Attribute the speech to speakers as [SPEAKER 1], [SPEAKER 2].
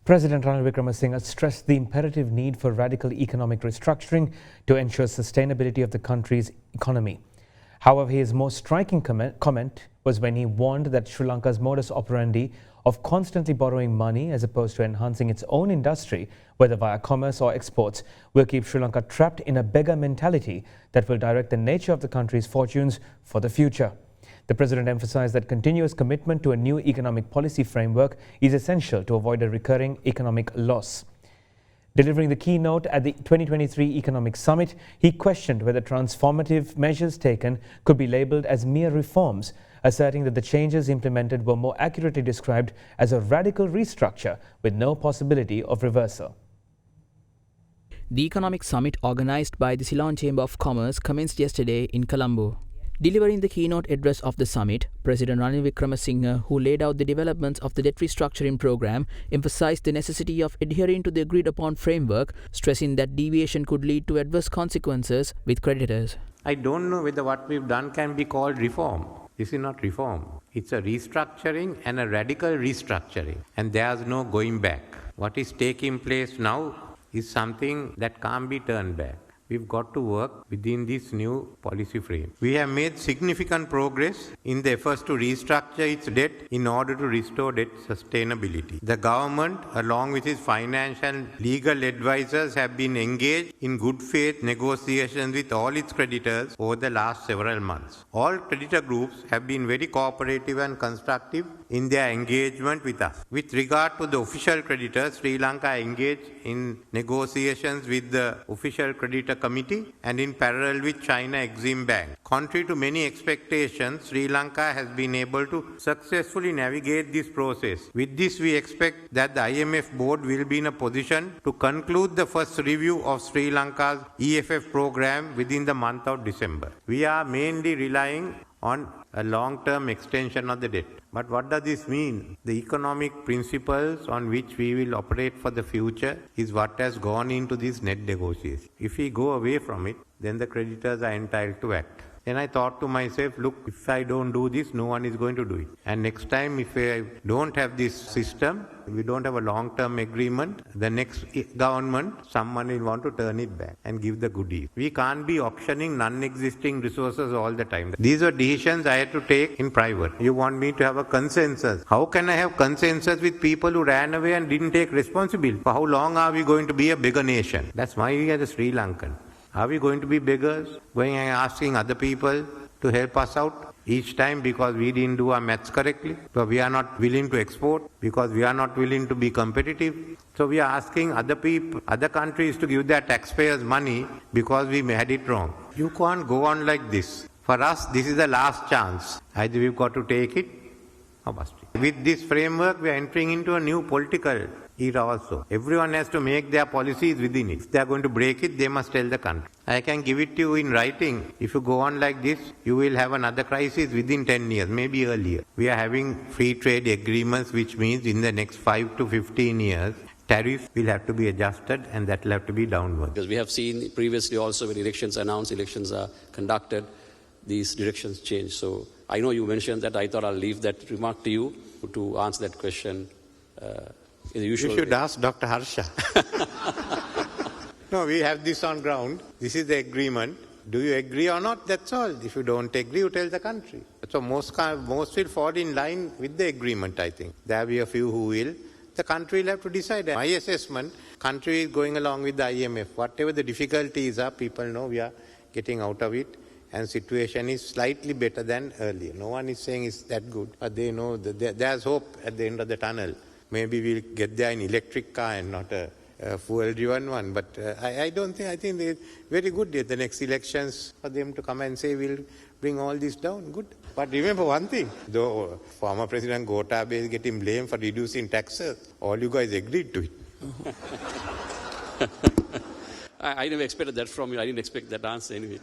[SPEAKER 1] President Ranil Wickremesinghe stressed the imperative need for radical economic restructuring to ensure sustainability of the country's economy. However, his most striking comment was when he warned that Sri Lanka's modus operandi of constantly borrowing money as opposed to enhancing its own industry, whether via commerce or exports, will keep Sri Lanka trapped in a beggar mentality that will direct the nature of the country's fortunes for the future. The President emphasized that continuous commitment to a new economic policy framework is essential to avoid a recurring economic loss. Delivering the keynote at the 2023 Economic Summit, he questioned whether transformative measures taken could be labelled as mere reforms, asserting that the changes implemented were more accurately described as a radical restructure with no possibility of reversal.
[SPEAKER 2] The Economic Summit organized by the Ceylon Chamber of Commerce commenced yesterday in Colombo. Delivering the keynote address of the summit, President Ranil Wickremesinghe, who laid out the developments of the debt restructuring program, emphasized the necessity of adhering to the agreed-upon framework, stressing that deviation could lead to adverse consequences with creditors.
[SPEAKER 3] I don't know whether what we've done can be called reform. This is not reform. It's a restructuring and a radical restructuring, and there's no going back. What is taking place now is something that can't be turned back. We've got to work within this new policy frame. We have made significant progress in the efforts to restructure its debt in order to restore debt sustainability. The government, along with its financial and legal advisors, have been engaged in good faith negotiations with all its creditors over the last several months. All creditor groups have been very cooperative and constructive in their engagement with us. With regard to the official creditors, Sri Lanka engaged in negotiations with the official creditor committee and in parallel with China Exim Bank. Contrary to many expectations, Sri Lanka has been able to successfully navigate this process. With this, we expect that the IMF board will be in a position to conclude the first review of Sri Lanka's EFF program within the month of December. We are mainly relying on a long-term extension of the debt. But what does this mean? The economic principles on which we will operate for the future is what has gone into this net negotiation. If we go away from it, then the creditors are entitled to act. Then I thought to myself, look, if I don't do this, no one is going to do it. And next time, if I don't have this system, we don't have a long-term agreement, the next government, someone will want to turn it back and give the goodies. We can't be auctioning non-existing resources all the time. These are decisions I had to take in private. You want me to have a consensus. How can I have consensus with people who ran away and didn't take responsibility? For how long are we going to be a bigger nation? That's why we are the Sri Lankan. Are we going to be beggars, going and asking other people to help us out each time because we didn't do our maths correctly, because we are not willing to export, because we are not willing to be competitive? So we are asking other people, other countries to give their taxpayers money because we had it wrong. You can't go on like this. For us, this is the last chance. Either we've got to take it or bust it. With this framework, we are entering into a new political era also. Everyone has to make their policies within it. If they are going to break it, they must tell the country. I can give it to you in writing. If you go on like this, you will have another crisis within 10 years, maybe earlier. We are having free trade agreements, which means in the next 5 to 15 years, tariffs will have to be adjusted and that will have to be downward.
[SPEAKER 4] Because we have seen previously also when elections are announced, elections are conducted, these directions change. So I know you mentioned that. I thought I'll leave that remark to you to answer that question in the usual
[SPEAKER 3] You should
[SPEAKER 4] way.
[SPEAKER 3] ask Dr. Harsha. No, we have this on ground. This is the agreement. Do you agree or not? That's all. If you don't agree, you tell the country. So most will fall in line with the agreement, I think. There will be a few who will. The country will have to decide. My assessment, country is going along with the IMF. Whatever the difficulties are, people know we are getting out of it. And situation is slightly better than earlier. No one is saying it's that good. But they know that there's hope at the end of the tunnel. Maybe we'll get there in electric car and not a fuel-driven one. But I think they're very good at the next elections for them to come and say we'll bring all this down. Good. But remember one thing, though former President Gotabaya is getting blamed for reducing taxes, all you guys agreed to it.
[SPEAKER 4] I never expected that from you. I didn't expect that answer anyway.